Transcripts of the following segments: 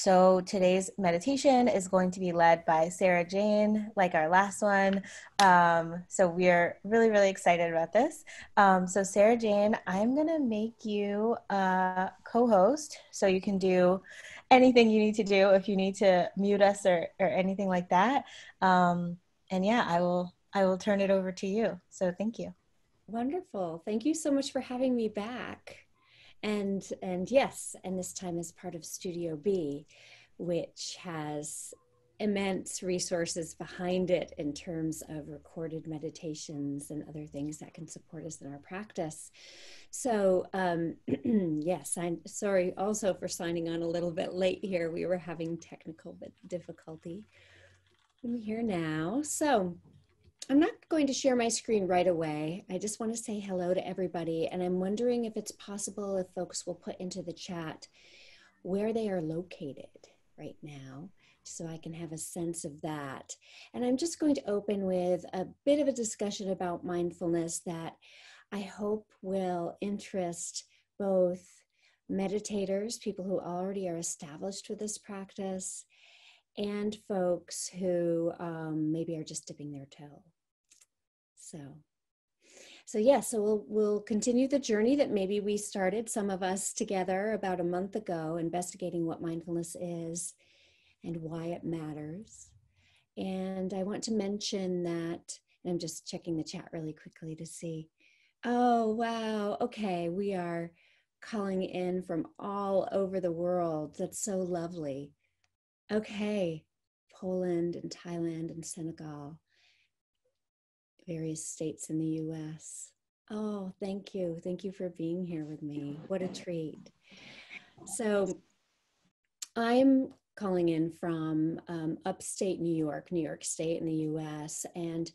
So today's meditation is going to be led by Sarah Jane, like our last one. So we're really, really excited about this. So Sarah Jane, I'm going to make you a co-host so you can do anything you need to do if you need to mute us or anything like that. And yeah, I will turn it over to you. So thank you. Wonderful. Thank you so much for having me back. And yes, and this time as part of Studio B, which has immense resources behind it in terms of recorded meditations and other things that can support us in our practice. So yes, I'm sorry also for signing on a little bit late here. We were having technical difficulty. I'm here now. So I'm not going to share my screen right away. I just want to say hello to everybody. And I'm wondering if it's possible if folks will put into the chat where they are located right now, so I can have a sense of that. And I'm just going to open with a bit of a discussion about mindfulness that I hope will interest both meditators, people who already are established with this practice, and folks who maybe are just dipping their toe. So we'll continue the journey that maybe we started, some of us together about a month ago, investigating what mindfulness is and why it matters. And I want to mention that, and I'm just checking the chat really quickly to see. Oh, wow. Okay, we are calling in from all over the world. That's so lovely. Okay, Poland and Thailand and Senegal. Various states in the US. Oh, thank you. Thank you for being here with me. What a treat. So I'm calling in from upstate New York State in the US. And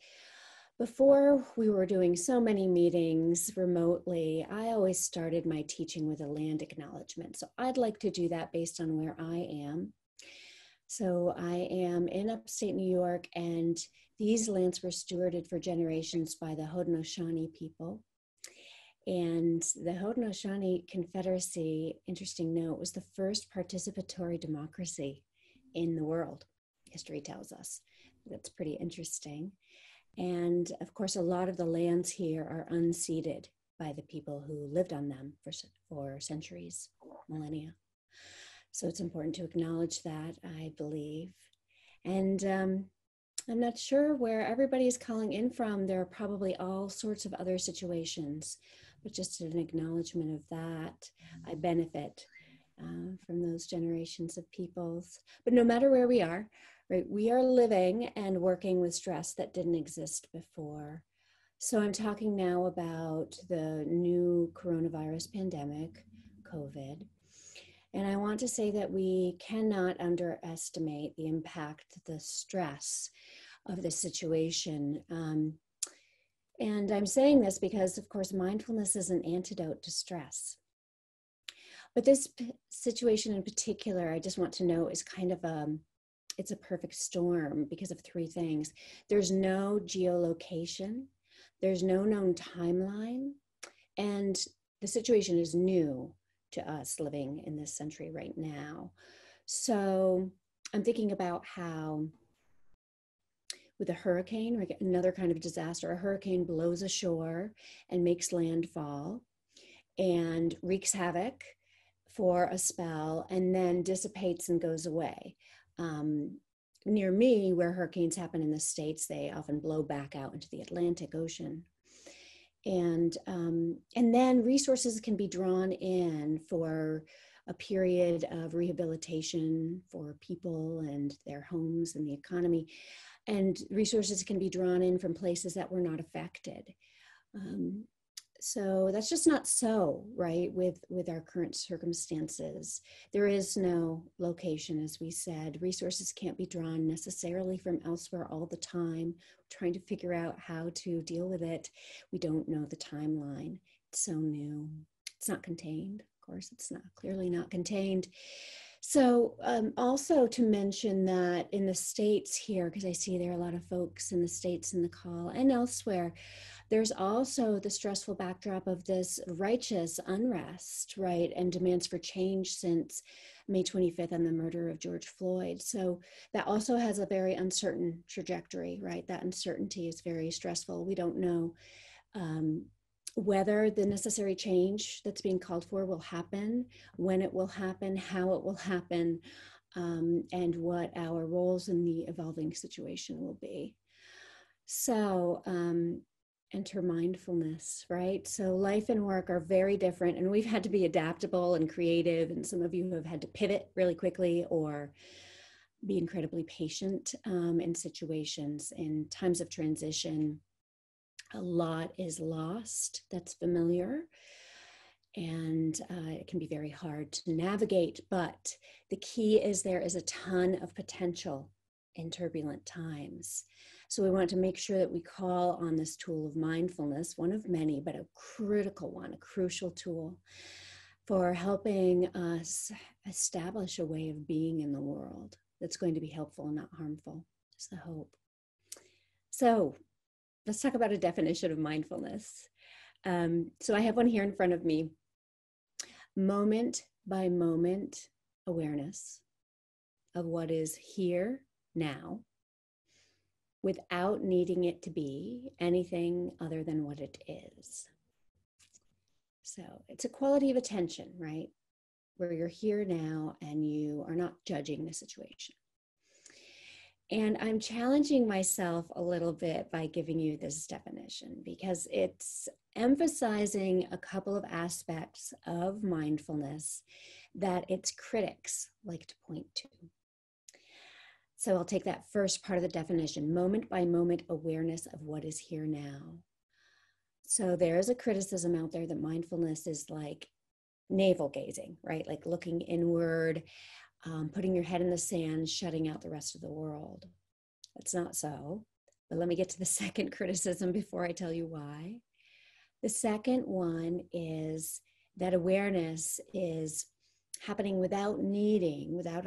before we were doing so many meetings remotely, I always started my teaching with a land acknowledgement. So I'd like to do that based on where I am. So I am in upstate New York, and these lands were stewarded for generations by the Haudenosaunee people. And the Haudenosaunee Confederacy, interesting note, was the first participatory democracy in the world, history tells us. That's pretty interesting. And of course, a lot of the lands here are unceded by the people who lived on them for centuries, millennia. So it's important to acknowledge that, I believe. And I'm not sure where everybody is calling in from. There are probably all sorts of other situations, but just an acknowledgement of that. I benefit from those generations of peoples. But no matter where we are, right, we are living and working with stress that didn't exist before. So I'm talking now about the new coronavirus pandemic, COVID. And I want to say that we cannot underestimate the impact, the stress of this situation. And I'm saying this because, of course, mindfulness is an antidote to stress. But this situation in particular, I just want to know, is kind of it's a perfect storm because of three things. There's no geolocation, there's no known timeline, and the situation is new to us living in this century right now. So I'm thinking about how with a hurricane, or another kind of disaster, a hurricane blows ashore and makes landfall and wreaks havoc for a spell and then dissipates and goes away. Near me, where hurricanes happen in the States, they often blow back out into the Atlantic Ocean. And then resources can be drawn in for a period of rehabilitation for people and their homes and the economy. And resources can be drawn in from places that were not affected. So that's just not so, right, with our current circumstances. There is no location, as we said. Resources can't be drawn necessarily from elsewhere all the time. We're trying to figure out how to deal with it. We don't know the timeline. It's so new. It's not contained. course, it's not clearly not contained. So also to mention that in the States here, because I see there are a lot of folks in the States in the call and elsewhere, there's also the stressful backdrop of this righteous unrest, right, and demands for change since May 25th and the murder of George Floyd. So that also has a very uncertain trajectory, right? That uncertainty is very stressful. We don't know whether the necessary change that's being called for will happen, when it will happen, how it will happen, and what our roles in the evolving situation will be. So enter mindfulness, right? So life and work are very different, and we've had to be adaptable and creative, and some of you have had to pivot really quickly or be incredibly patient in situations in times of transition. A lot is lost that's familiar, and it can be very hard to navigate, but the key is there is a ton of potential in turbulent times. So we want to make sure that we call on this tool of mindfulness, one of many, but a critical one, a crucial tool for helping us establish a way of being in the world that's going to be helpful and not harmful. That's the hope. So let's talk about a definition of mindfulness. So I have one here in front of me. Moment by moment awareness of what is here now without needing it to be anything other than what it is. So it's a quality of attention, right? Where you're here now and you are not judging the situation. And I'm challenging myself a little bit by giving you this definition because it's emphasizing a couple of aspects of mindfulness that its critics like to point to. So I'll take that first part of the definition, moment by moment awareness of what is here now. So there is a criticism out there that mindfulness is like navel gazing, right? Like looking inward, putting your head in the sand, shutting out the rest of the world. That's not so. But let me get to the second criticism before I tell you why. The second one is that awareness is happening without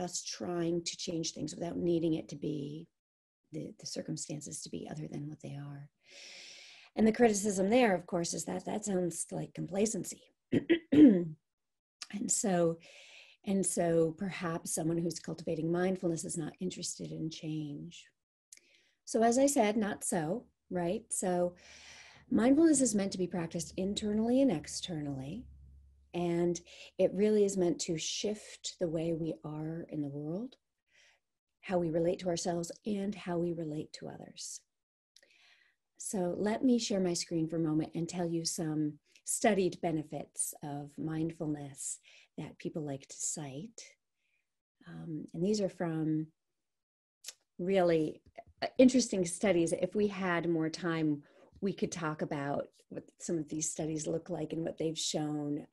us trying to change things, without needing it to be, the circumstances to be other than what they are. And the criticism there, of course, is that sounds like complacency. And so perhaps someone who's cultivating mindfulness is not interested in change. So as I said, not so, right? So mindfulness is meant to be practiced internally and externally. And it really is meant to shift the way we are in the world, how we relate to ourselves, and how we relate to others. So let me share my screen for a moment and tell you some studied benefits of mindfulness that people like to cite. And these are from really interesting studies. If we had more time, we could talk about what some of these studies look like and what they've shown,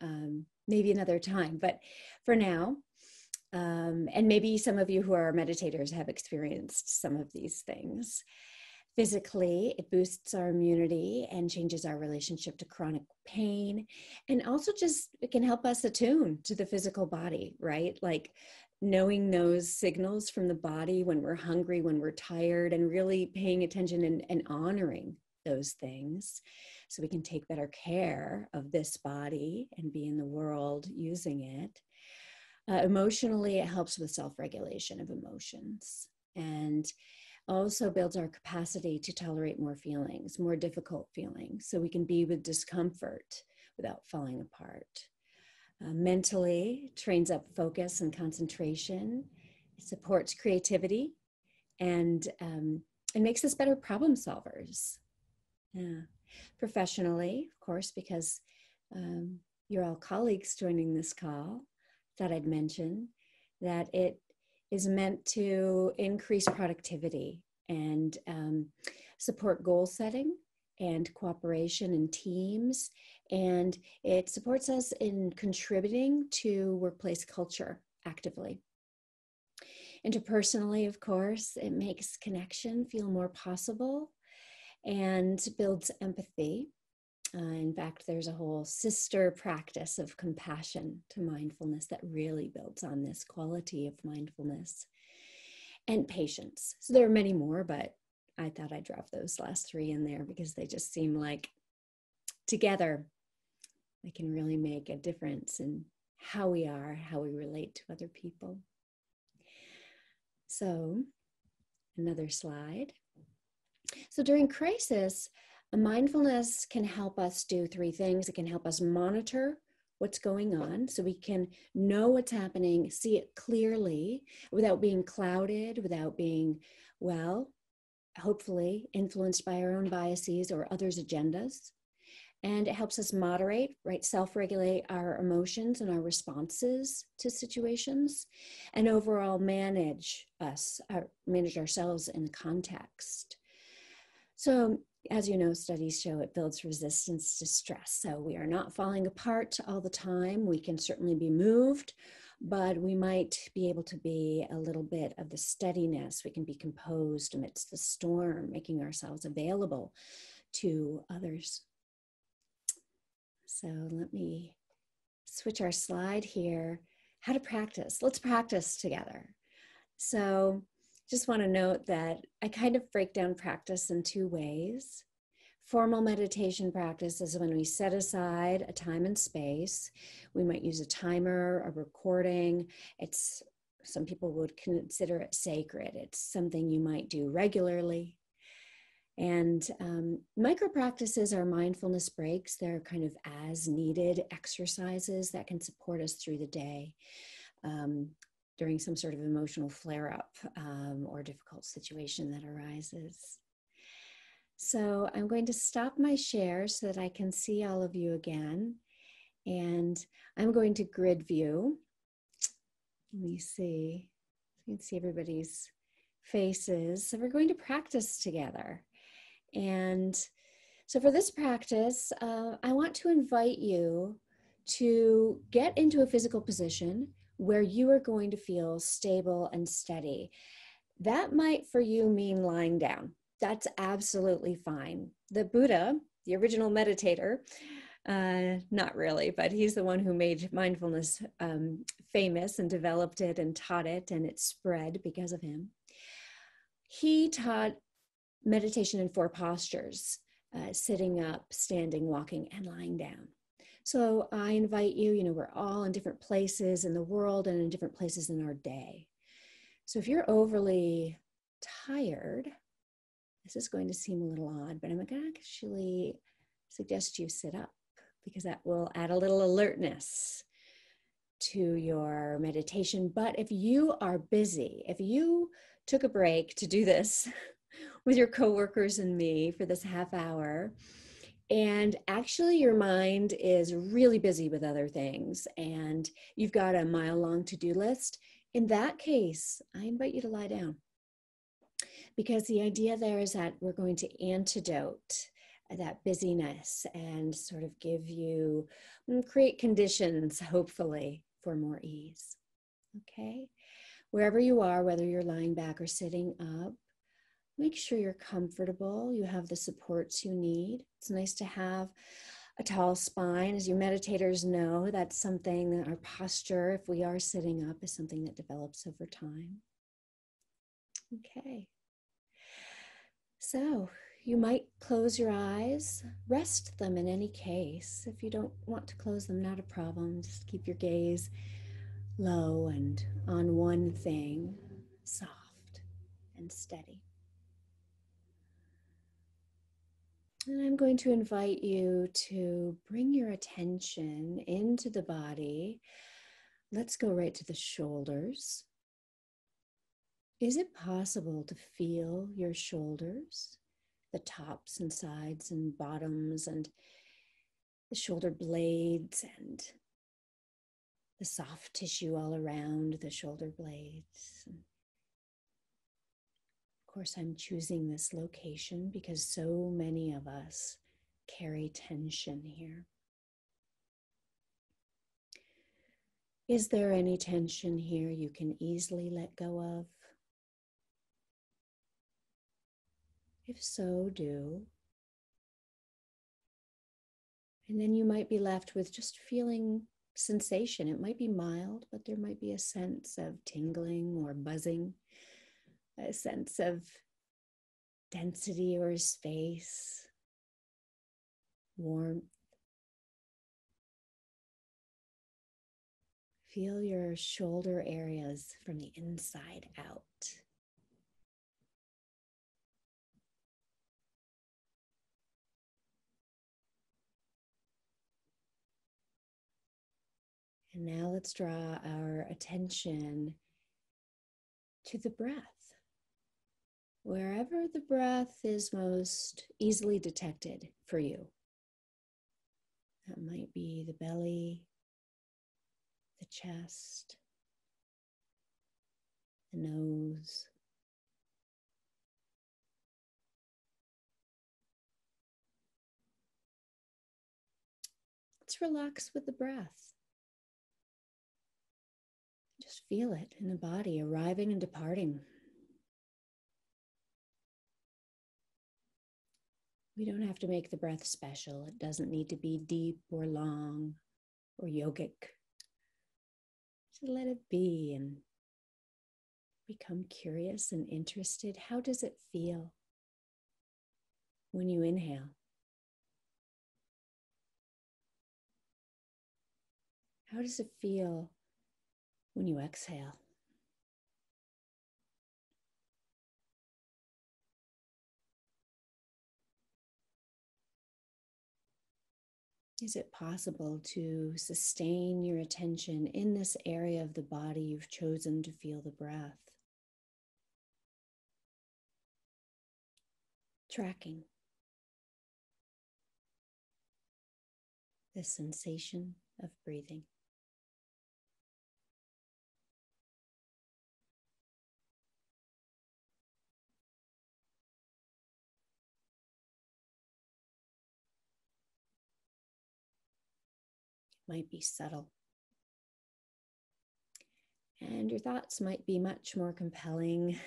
maybe another time. But for now, and maybe some of you who are meditators have experienced some of these things. Physically, it boosts our immunity and changes our relationship to chronic pain. And also just, it can help us attune to the physical body, right? Like knowing those signals from the body when we're hungry, when we're tired, and really paying attention and honoring those things so we can take better care of this body and be in the world using it. Emotionally, it helps with self-regulation of emotions and also builds our capacity to tolerate more feelings, more difficult feelings, so we can be with discomfort without falling apart. Mentally, trains up focus and concentration. It supports creativity and it makes us better problem solvers. Yeah. Professionally, of course, because you're all colleagues joining this call, thought I'd mention that it is meant to increase productivity and support goal setting and cooperation in teams. And it supports us in contributing to workplace culture actively. Interpersonally, of course, it makes connection feel more possible and builds empathy. In fact, there's a whole sister practice of compassion to mindfulness that really builds on this quality of mindfulness and patience. So there are many more, but I thought I'd drop those last three in there because they just seem like together they can really make a difference in how we are, how we relate to other people. So, another slide. So during crisis, mindfulness can help us do three things. It can help us monitor what's going on so we can know what's happening, see it clearly without being clouded, without being, well, hopefully influenced by our own biases or others' agendas. And it helps us moderate, right? Self-regulate our emotions and our responses to situations, and overall manage ourselves in context. So, as you know, studies show it builds resistance to stress. So we are not falling apart all the time. We can certainly be moved, but we might be able to be a little bit of the steadiness. We can be composed amidst the storm, making ourselves available to others. So let me switch our slide here. How to practice. Let's practice together. So just want to note that I kind of break down practice in two ways. Formal meditation practice is when we set aside a time and space. We might use a timer, a recording. Some people would consider it sacred. It's something you might do regularly. And micro practices are mindfulness breaks. They're kind of as needed exercises that can support us through the day during some sort of emotional flare up or difficult situation that arises. So I'm going to stop my share so that I can see all of you again. And I'm going to grid view. Let me see. You can see everybody's faces. So we're going to practice together. And so for this practice, I want to invite you to get into a physical position where you are going to feel stable and steady. That might for you mean lying down. That's absolutely fine. The Buddha, the original meditator, not really, but he's the one who made mindfulness famous and developed it and taught it, and it spread because of him. He taught meditation in four postures: sitting up, standing, walking, and lying down. So I invite you, we're all in different places in the world and in different places in our day. So if you're overly tired, this is going to seem a little odd, but I'm going to actually suggest you sit up because that will add a little alertness to your meditation. But if you are busy, if you took a break to do this with your coworkers and me for this half hour, and actually your mind is really busy with other things and you've got a mile-long to-do list, in that case, I invite you to lie down. Because the idea there is that we're going to antidote that busyness and sort of create conditions, hopefully, for more ease. Okay? Wherever you are, whether you're lying back or sitting up, make sure you're comfortable, you have the supports you need. It's nice to have a tall spine. As you meditators know, that's something that our posture, if we are sitting up, is something that develops over time. Okay. So you might close your eyes, rest them in any case. If you don't want to close them, not a problem. Just keep your gaze low and on one thing, soft and steady. And I'm going to invite you to bring your attention into the body. Let's go right to the shoulders. Is it possible to feel your shoulders, the tops and sides and bottoms and the shoulder blades and the soft tissue all around the shoulder blades? Of course, I'm choosing this location because so many of us carry tension here. Is there any tension here you can easily let go of? If so, do. And then you might be left with just feeling sensation. It might be mild, but there might be a sense of tingling or buzzing, a sense of density or space, warmth. Feel your shoulder areas from the inside out. And now let's draw our attention to the breath. Wherever the breath is most easily detected for you. That might be the belly, the chest, the nose. Let's relax with the breath. Just feel it in the body, arriving and departing. We don't have to make the breath special. It doesn't need to be deep or long or yogic. Just let it be and become curious and interested. How does it feel when you inhale? How does it feel when you exhale? Is it possible to sustain your attention in this area of the body you've chosen to feel the breath? Tracking the sensation of breathing. Might be subtle. And your thoughts might be much more compelling.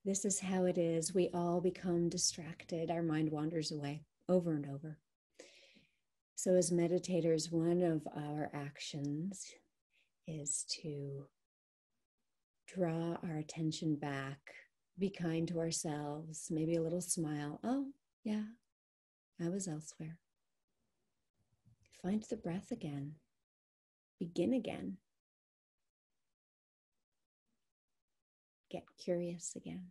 This is how it is. We all become distracted. Our mind wanders away over and over. So as meditators, one of our actions is to draw our attention back, be kind to ourselves, maybe a little smile. Oh, yeah, I was elsewhere. Find the breath again. Begin again. Get curious again.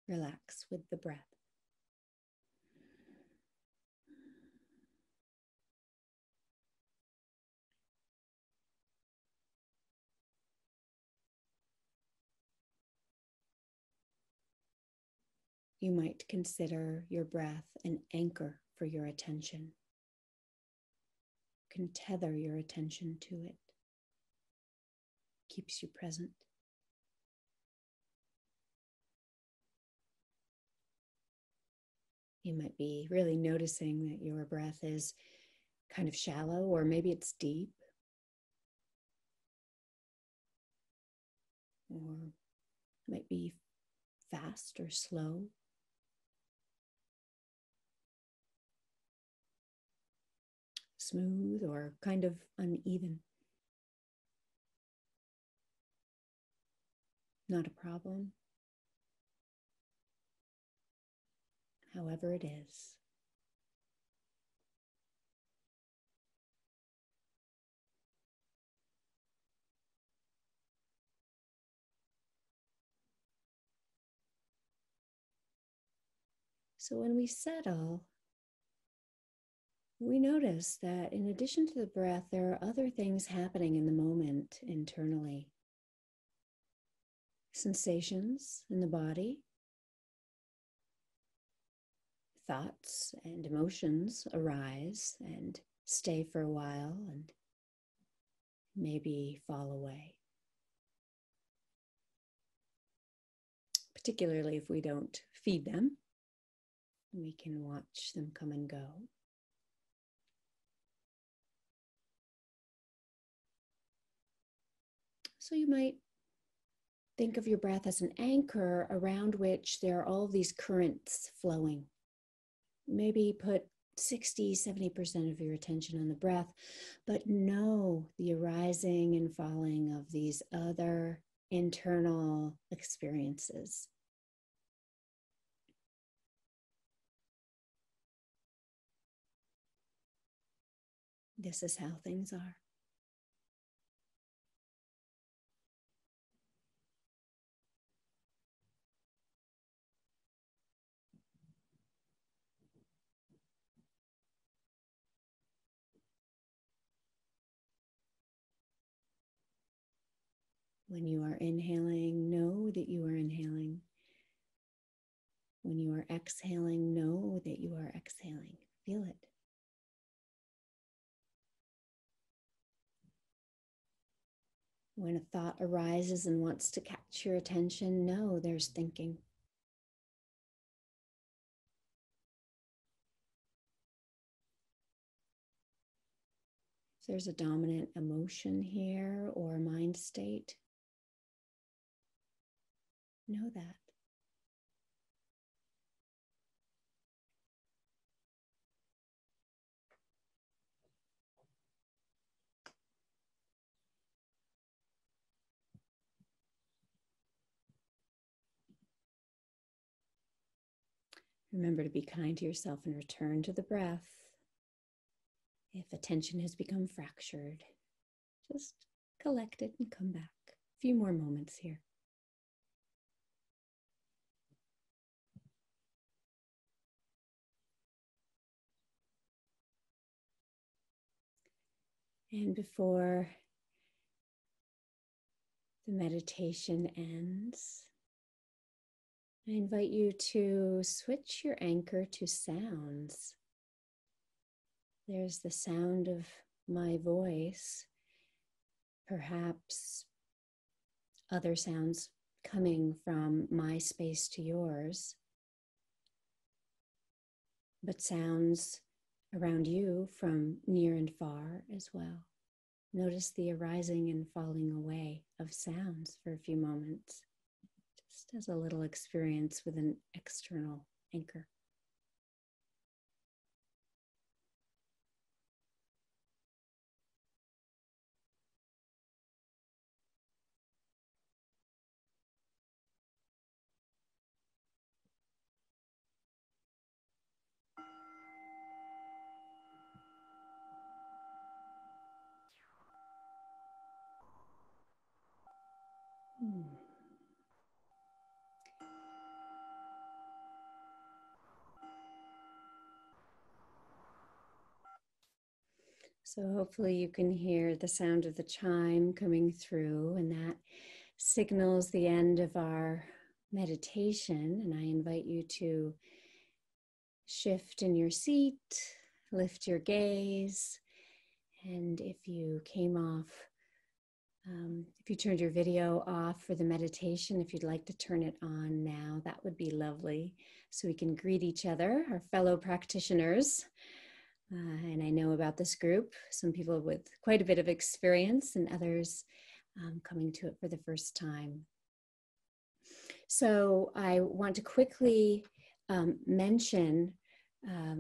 Relax with the breath. You might consider your breath an anchor for your attention. You can tether your attention to it. Keeps you present. You might be really noticing that your breath is kind of shallow, or maybe it's deep, or it might be fast or slow. Smooth or kind of uneven. Not a problem. However it is. So when we settle, we notice that in addition to the breath, there are other things happening in the moment internally. Sensations in the body, thoughts and emotions arise and stay for a while and maybe fall away. Particularly if we don't feed them, we can watch them come and go. So you might think of your breath as an anchor around which there are all of these currents flowing. Maybe put 60, 70% of your attention on the breath, but know the arising and falling of these other internal experiences. This is how things are. When you are inhaling, know that you are inhaling. When you are exhaling, know that you are exhaling. Feel it. When a thought arises and wants to catch your attention, know there's thinking. If there's a dominant emotion here or a mind state, know that. Remember to be kind to yourself and return to the breath. If attention has become fractured, just collect it and come back. A few more moments here. And before the meditation ends, I invite you to switch your anchor to sounds. There's the sound of my voice, perhaps other sounds coming from my space to yours, but sounds around you from near and far as well. Notice the arising and falling away of sounds for a few moments, just as a little experience with an external anchor. So hopefully you can hear the sound of the chime coming through, and that signals the end of our meditation. And I invite you to shift in your seat, lift your gaze, and if you came off, if you turned your video off for the meditation, if you'd like to turn it on now, that would be lovely, so we can greet each other, our fellow practitioners. And I know about this group, some people with quite a bit of experience and others coming to it for the first time. So I want to quickly mention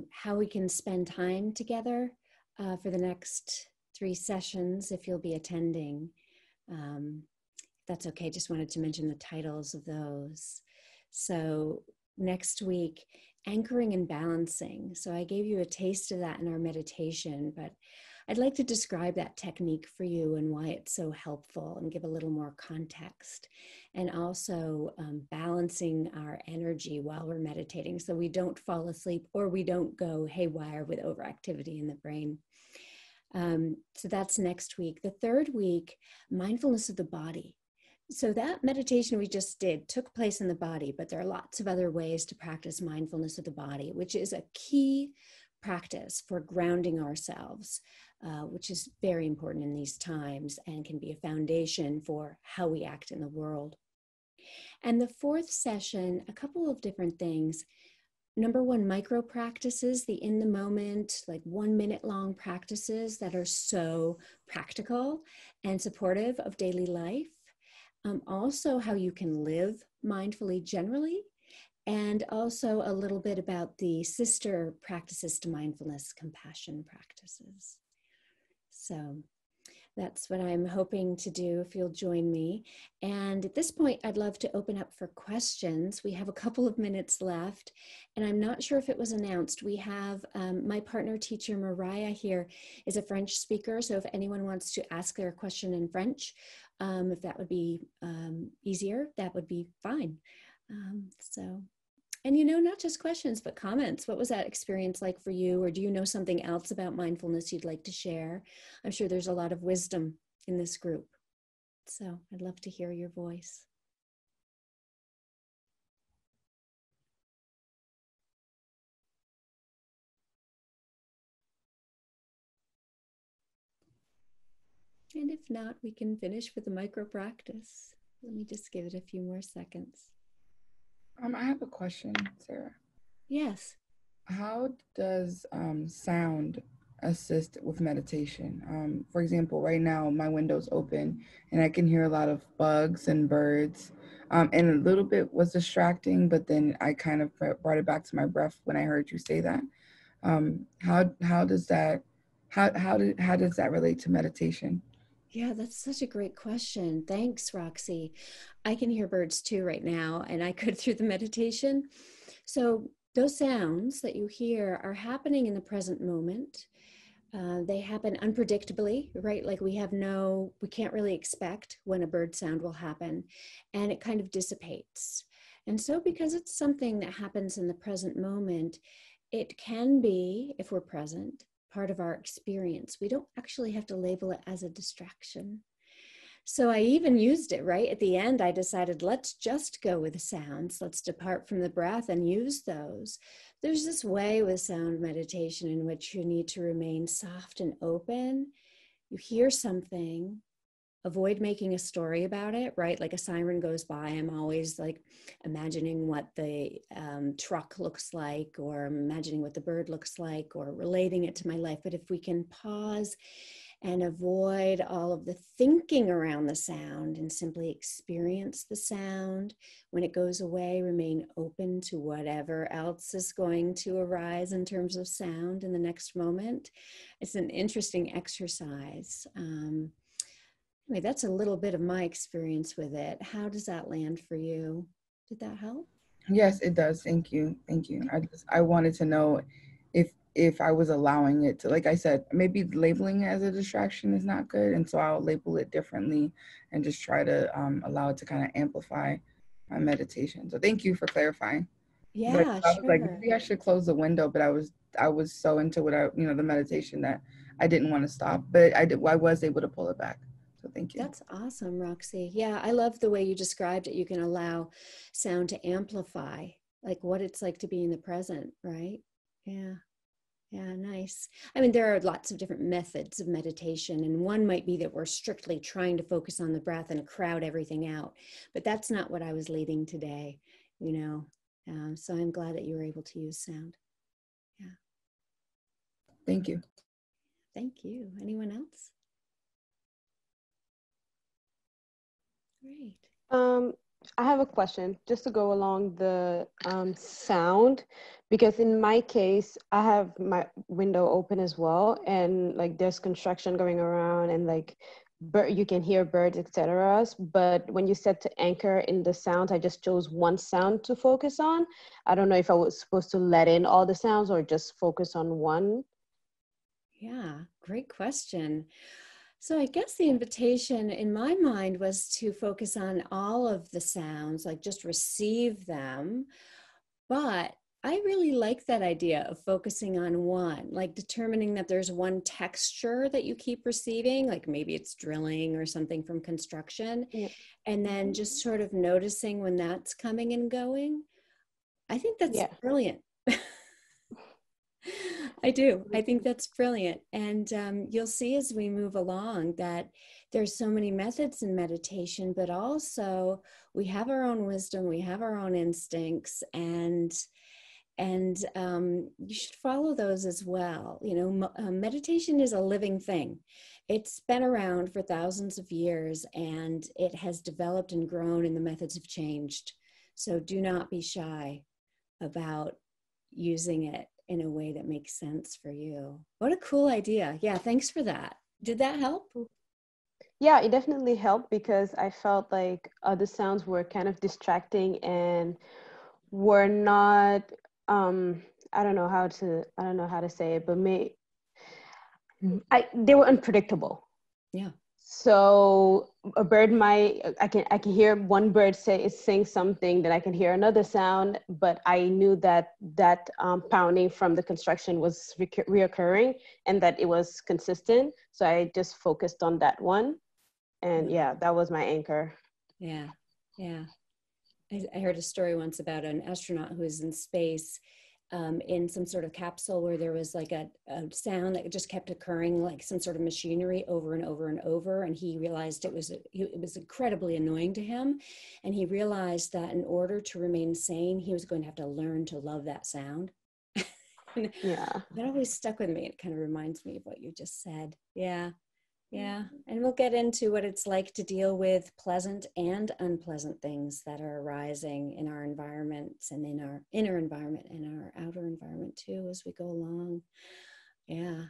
how we can spend time together for the next 3 sessions if you'll be attending. If that's okay, just wanted to mention the titles of those. So next week, anchoring and balancing. So I gave you a taste of that in our meditation, but I'd like to describe that technique for you and why it's so helpful and give a little more context. And also balancing our energy while we're meditating so we don't fall asleep or we don't go haywire with overactivity in the brain. So that's next week. The third week, mindfulness of the body. So that meditation we just did took place in the body, but there are lots of other ways to practice mindfulness of the body, which is a key practice for grounding ourselves, which is very important in these times and can be a foundation for how we act in the world. And the fourth session, a couple of different things. Number one, micro practices, the in the moment, like 1 minute long practices that are so practical and supportive of daily life. Also how you can live mindfully generally, and also a little bit about the sister practices to mindfulness, compassion practices. So that's what I'm hoping to do if you'll join me. And at this point, I'd love to open up for questions. We have a couple of minutes left, and I'm not sure if it was announced. We have my partner teacher, Mariah, here is a French speaker. So if anyone wants to ask their question in French, if that would be easier, that would be fine. And not just questions, but comments. What was that experience like for you? Or do you know something else about mindfulness you'd like to share? I'm sure there's a lot of wisdom in this group. So I'd love to hear your voice. And if not, we can finish with a micro practice. Let me just give it a few more seconds. I have a question, Sarah. Yes. How does sound assist with meditation? For example, right now my window's open and I can hear a lot of bugs and birds. And a little bit was distracting, but then I kind of brought it back to my breath when I heard you say that. How does that how does that relate to meditation? Yeah, that's such a great question. Thanks, Roxy. I can hear birds too right now, and I could through the meditation. So, those sounds that you hear are happening in the present moment. They happen unpredictably, right? Like we can't really expect when a bird sound will happen, and it kind of dissipates. And so, because it's something that happens in the present moment, it can be, if we're present, part of our experience. We don't actually have to label it as a distraction. So I even used it, right? At the end, I decided, let's just go with the sounds. Let's depart from the breath and use those. There's this way with sound meditation in which you need to remain soft and open. You hear something, avoid making a story about it, right? Like a siren goes by, I'm always like imagining what the truck looks like, or imagining what the bird looks like, or relating it to my life. But if we can pause and avoid all of the thinking around the sound and simply experience the sound, when it goes away, remain open to whatever else is going to arise in terms of sound in the next moment. It's an interesting exercise. Anyway, that's a little bit of my experience with it. How does that land for you? Did that help? Yes, it does. Thank you. Thank you. I wanted to know if I was allowing it to, like I said, maybe labeling it as a distraction is not good, and so I'll label it differently and just try to allow it to kind of amplify my meditation. So thank you for clarifying. But Yeah, I was like, sure. maybe I should close the window, but I was so into what the meditation that I didn't want to stop, but I was able to pull it back. So thank you. That's awesome, Roxy. Yeah, I love the way you described it. You can allow sound to amplify, like what it's like to be in the present, right? Yeah. Yeah, nice. I mean, there are lots of different methods of meditation, and one might be that we're strictly trying to focus on the breath and crowd everything out. But that's not what I was leading today, you know. So I'm glad that you were able to use sound. Yeah. Thank you. Thank you. Anyone else? Great. I have a question just to go along the sound, because in my case, I have my window open as well, and like there's construction going around, and like you can hear birds, etc. But when you said to anchor in the sounds, I just chose one sound to focus on. I don't know if I was supposed to let in all the sounds or just focus on one. Yeah, great question. So I guess the invitation in my mind was to focus on all of the sounds, like just receive them. But I really like that idea of focusing on one, like determining that there's one texture that you keep receiving, like maybe it's drilling or something from construction, Yeah. and then just sort of noticing when that's coming and going. I think that's Yeah. brilliant. I do. I think that's brilliant. And you'll see as we move along that there's so many methods in meditation, but also we have our own wisdom, we have our own instincts, and you should follow those as well. Meditation is a living thing. It's been around for thousands of years, and it has developed and grown, and the methods have changed. So do not be shy. about using it in a way that makes sense for you. What a cool idea. Yeah, thanks for that. Did that help? Yeah, it definitely helped because I felt like other sounds were kind of distracting and were not I don't know how to say it, but they were unpredictable. Yeah. So a bird might I can hear one bird sing something, then I can hear another sound, but I knew that pounding from the construction was reoccurring and that it was consistent. So I just focused on that one, and yeah, that was my anchor. Yeah, yeah. I heard a story once about an astronaut who was in space in some sort of capsule where there was like a sound that just kept occurring, like some sort of machinery over and over and over. And he realized it was incredibly annoying to him. And he realized that in order to remain sane, he was going to have to learn to love that sound. And Yeah. that always stuck with me. It kind of reminds me of what you just said. Yeah. Yeah, and we'll get into what it's like to deal with pleasant and unpleasant things that are arising in our environments and in our inner environment and our outer environment too as we go along. Yeah,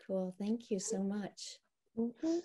cool. Thank you so much. Mm-hmm.